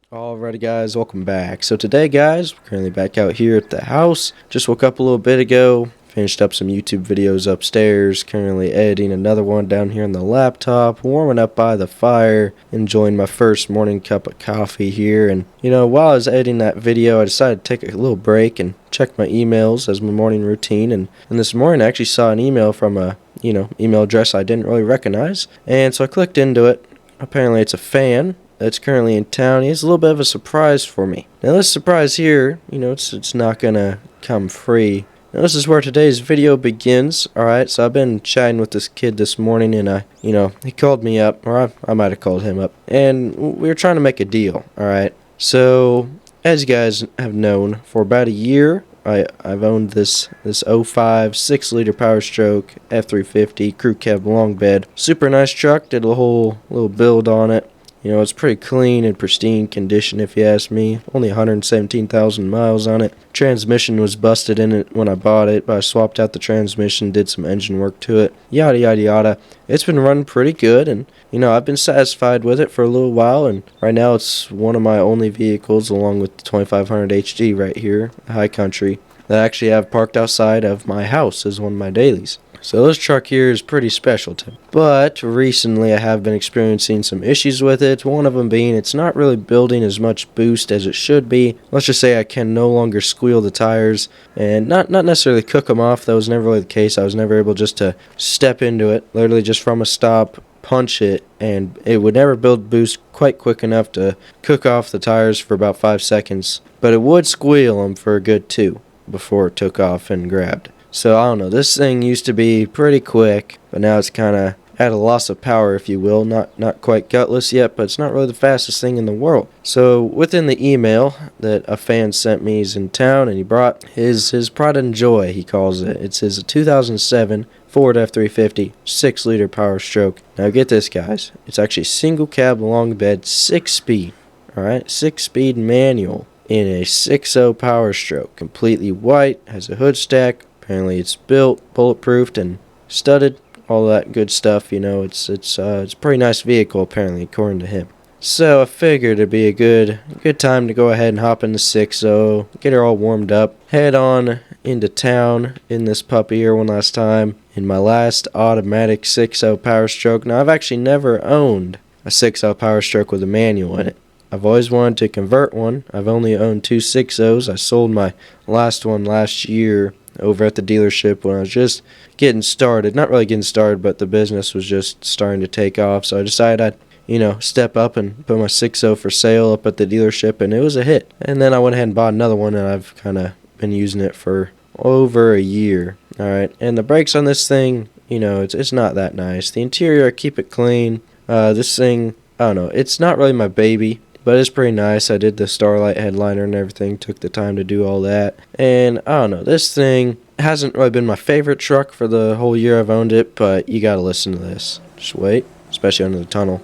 Alrighty guys, welcome back. So today guys, we're currently back out here at the house. Just woke up a little bit ago, finished up some YouTube videos upstairs, currently editing another one down here on the laptop, warming up by the fire, enjoying my first morning cup of coffee here. And while I was editing that video, I decided to take a little break and check my emails as my morning routine. And this morning I actually saw an email from a email address I didn't really recognize, and so I clicked into it. Apparently it's a fan that's currently in town. He has a little bit of a surprise for me. Now this surprise here, it's not gonna come free. Now this is where today's video begins. Alright, so I've been chatting with this kid this morning, and he called me up, or I might have called him up, and we were trying to make a deal. Alright, so as you guys have known, for about a year I've owned this 05 6-liter POWERSTROKE F350 crew cab long bed. Super nice truck. Did a whole little build on it. It's pretty clean and pristine condition if you ask me. Only 117,000 miles on it. Transmission was busted in it when I bought it, but I swapped out the transmission, did some engine work to it. Yada yada yada. It's been running pretty good, and I've been satisfied with it for a little while, and right now it's one of my only vehicles, along with the 2500 HD right here, High Country, that I actually have parked outside of my house as one of my dailies. So this truck here is pretty special to me. But recently I have been experiencing some issues with it. One of them being it's not really building as much boost as it should be. Let's just say I can no longer squeal the tires, and not necessarily cook them off. That was never really the case. I was never able just to step into it, literally just from a stop, punch it, and it would never build boost quite quick enough to cook off the tires for about 5 seconds. But it would squeal them for a good 2 before it took off and grabbed. So I don't know, this thing used to be pretty quick, but now it's kind of at a loss of power, if you will. Not quite gutless yet, but it's not really the fastest thing in the world. So within the email that a fan sent me, he's in town, and he brought his pride and joy, he calls it. It's his 2007 Ford F350 6-liter POWERSTROKE. Now get this, guys. It's actually single cab long bed, 6-speed. Alright, 6-speed manual in a 6.0 POWERSTROKE. Completely white, has a hood stack. Apparently it's built, bulletproofed, and studded, all that good stuff. It's a pretty nice vehicle apparently, according to him. So I figured it'd be a good time to go ahead and hop into 6.0, get her all warmed up, head on into town in this puppy here one last time, in my last automatic 6.0 POWERSTROKE. Now I've actually never owned a 6.0 POWERSTROKE with a manual in it. I've always wanted to convert one. I've only owned 2 6.0s. I sold my last one last year over at the dealership when I was just getting started. Not really getting started, but the business was just starting to take off. So I decided I'd, step up and put my 6.0 for sale up at the dealership, and it was a hit. And then I went ahead and bought another one, and I've kind of been using it for over a year. Alright, and the brakes on this thing, it's not that nice. The interior, I keep it clean. This thing, I don't know, it's not really my baby, but it's pretty nice. I did the Starlight headliner and everything, took the time to do all that. And I don't know, this thing hasn't really been my favorite truck for the whole year I've owned it, but you gotta listen to this. Just wait, especially under the tunnel.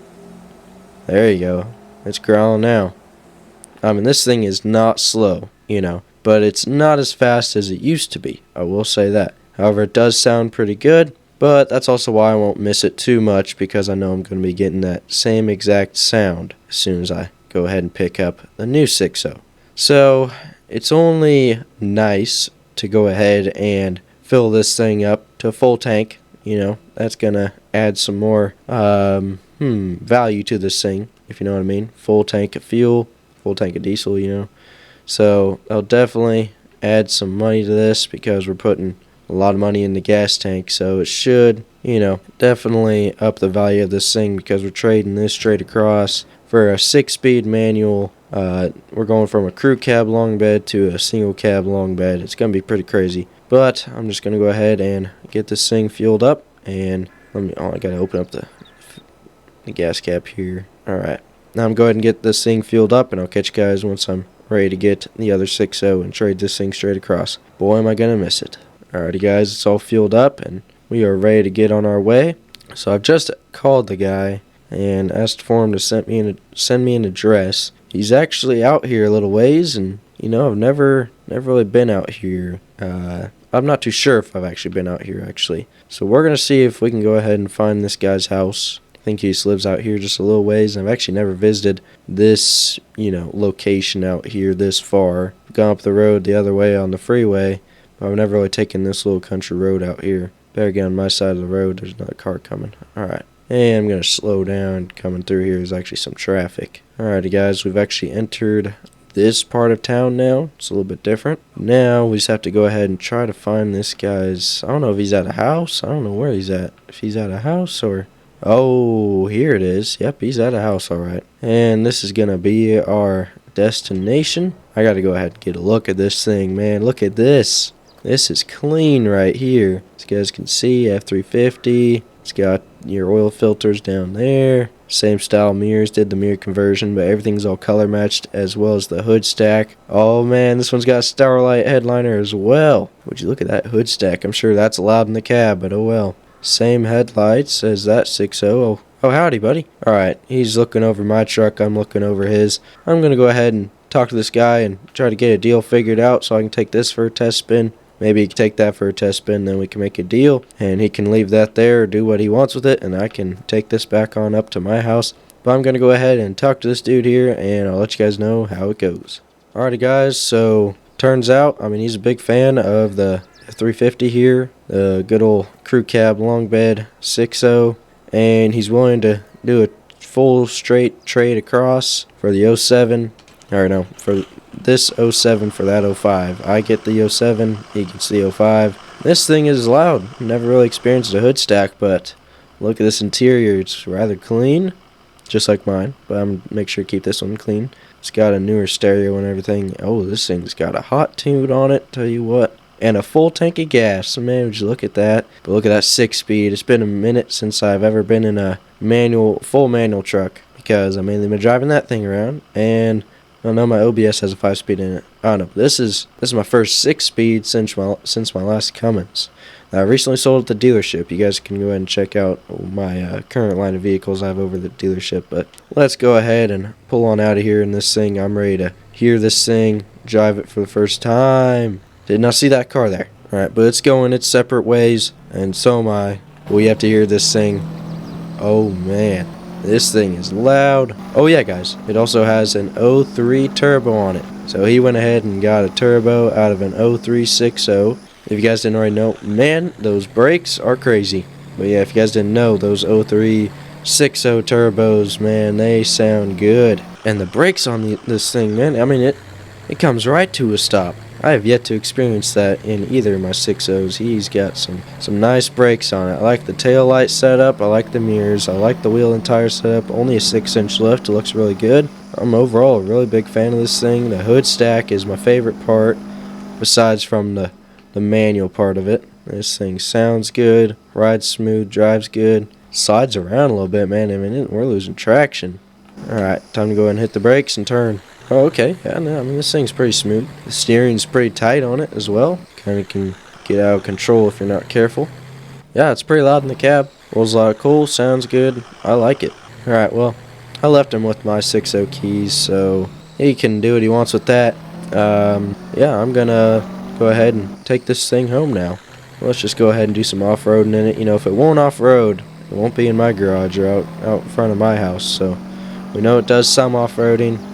There you go. It's growling now. I mean, this thing is not slow, but it's not as fast as it used to be. I will say that. However, it does sound pretty good, but that's also why I won't miss it too much, because I know I'm going to be getting that same exact sound as soon as I go ahead and pick up the new 6.0. So it's only nice to go ahead and fill this thing up to a full tank. That's gonna add some more value to this thing, if you know what I mean. Full tank of fuel, full tank of diesel. So I'll definitely add some money to this, because we're putting a lot of money in the gas tank. So it should definitely up the value of this thing, because we're trading this straight across for a 6-speed manual. We're going from a crew cab long bed to a single cab long bed. It's going to be pretty crazy. But I'm just going to go ahead and get this thing fueled up. And I got to open up the gas cap here. Alright. Now I'm going to go ahead and get this thing fueled up, and I'll catch you guys once I'm ready to get the other 6.0 and trade this thing straight across. Boy, am I going to miss it. Alrighty guys, it's all fueled up, and we are ready to get on our way. So I've just called the guy and asked for him to send me an address. He's actually out here a little ways, and I've never really been out here. I'm not too sure if I've actually been out here actually. So we're gonna see if we can go ahead and find this guy's house, think he just lives out here just a little ways. I've actually never visited this, location out here this far. Gone up the road the other way on the freeway, but I've never really taken this little country road out here. Better get on my side of the road. There's another car coming. Alright. And I'm going to slow down. Coming through here is actually some traffic. Alrighty, guys. We've actually entered this part of town now. It's a little bit different. Now we just have to go ahead and try to find this guy's... I don't know if he's at a house. I don't know where he's at. If he's at a house or... Oh, here it is. Yep, he's at a house, alright. And this is going to be our destination. I got to go ahead and get a look at this thing, man. Look at this. This is clean right here. As you guys can see, F350. It's got your oil filters down there. Same style mirrors, did the mirror conversion, but everything's all color matched as well as the hood stack. Oh man, this one's got a Starlight headliner as well. Would you look at that hood stack? I'm sure that's allowed in the cab, but oh well. Same headlights as that 6.0. Oh, howdy, buddy. Alright, he's looking over my truck. I'm looking over his. I'm going to go ahead and talk to this guy and try to get a deal figured out so I can take this for a test spin. Maybe he can take that for a test spin, then we can make a deal, and he can leave that there or do what he wants with it, and I can take this back on up to my house. But I'm going to go ahead and talk to this dude here, and I'll let you guys know how it goes. Alrighty, guys, so turns out, he's a big fan of the F350 here, the good old crew cab long bed 6.0, and he's willing to do a full straight trade across for the 07, or no, for this 07 for that 05. I get the 07, he gets the 05. This thing is loud. Never really experienced a hood stack, but look at this interior. It's rather clean, just like mine, but I'm going to make sure to keep this one clean. It's got a newer stereo and everything. Oh, this thing's got a hot tune on it, tell you what. And a full tank of gas. So, man, would you look at that. But look at that 6-speed. It's been a minute since I've ever been in a full manual truck, because I've mainly been driving that thing around, and I know my OBS has a 5-speed in it. I don't know. This is my first 6-speed since my last Cummins. Now, I recently sold at the dealership. You guys can go ahead and check out my current line of vehicles I have over the dealership. But let's go ahead and pull on out of here in this thing. I'm ready to hear this thing, drive it for the first time. Did not see that car there. Alright, but it's going its separate ways, and so am I. We have to hear this thing. Oh, man. This thing is loud. Oh yeah, guys, it also has an 03 turbo on it. So he went ahead and got a turbo out of an 03 6.0. If you guys didn't already know, man, those brakes are crazy. But yeah, if you guys didn't know, those 03 6.0 turbos, man, they sound good. And the brakes on this thing, man, it comes right to a stop. I have yet to experience that in either of my 6.0s. He's got some nice brakes on it. I like the tail light setup. I like the mirrors. I like the wheel and tire setup. Only a 6-inch lift. It looks really good. I'm overall a really big fan of this thing. The hood stack is my favorite part, besides from the manual part of it. This thing sounds good, rides smooth, drives good, slides around a little bit, man. We're losing traction. Alright, time to go ahead and hit the brakes and turn. Oh, okay. Yeah, no, this thing's pretty smooth. The steering's pretty tight on it as well. Kind of can get out of control if you're not careful. Yeah, it's pretty loud in the cab. Rolls a lot of cool. Sounds good. I like it. Alright, well, I left him with my 6.0 keys, so he can do what he wants with that. Yeah, I'm gonna go ahead and take this thing home now. Let's just go ahead and do some off-roading in it. If it won't off-road, it won't be in my garage or out in front of my house. So we know it does some off-roading.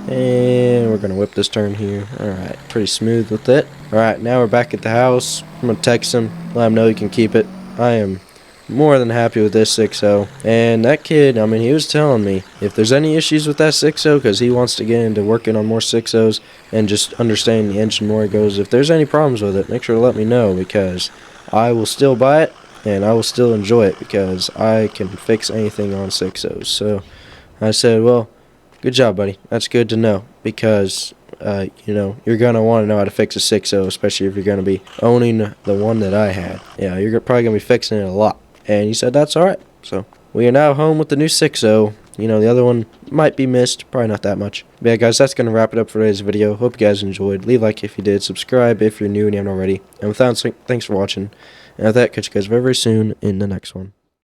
And we're going to whip this turn here. Alright, pretty smooth with it. Alright, now we're back at the house. I'm going to text him, let him know he can keep it. I am more than happy with this 6.0. And that kid, he was telling me if there's any issues with that 6.0, because he wants to get into working on more 6.0s and just understanding the engine more. He goes, if there's any problems with it, make sure to let me know, because I will still buy it and I will still enjoy it, because I can fix anything on 6.0s. So I said, well, good job, buddy. That's good to know, because, you're going to want to know how to fix a 6.0, especially if you're going to be owning the one that I had. Yeah, you're probably going to be fixing it a lot. And he said that's alright. So we are now home with the new 6.0. The other one might be missed. Probably not that much. But yeah, guys, that's going to wrap it up for today's video. Hope you guys enjoyed. Leave a like if you did. Subscribe if you're new and you haven't already. And with that, thanks for watching. And with that, catch you guys very, very soon in the next one.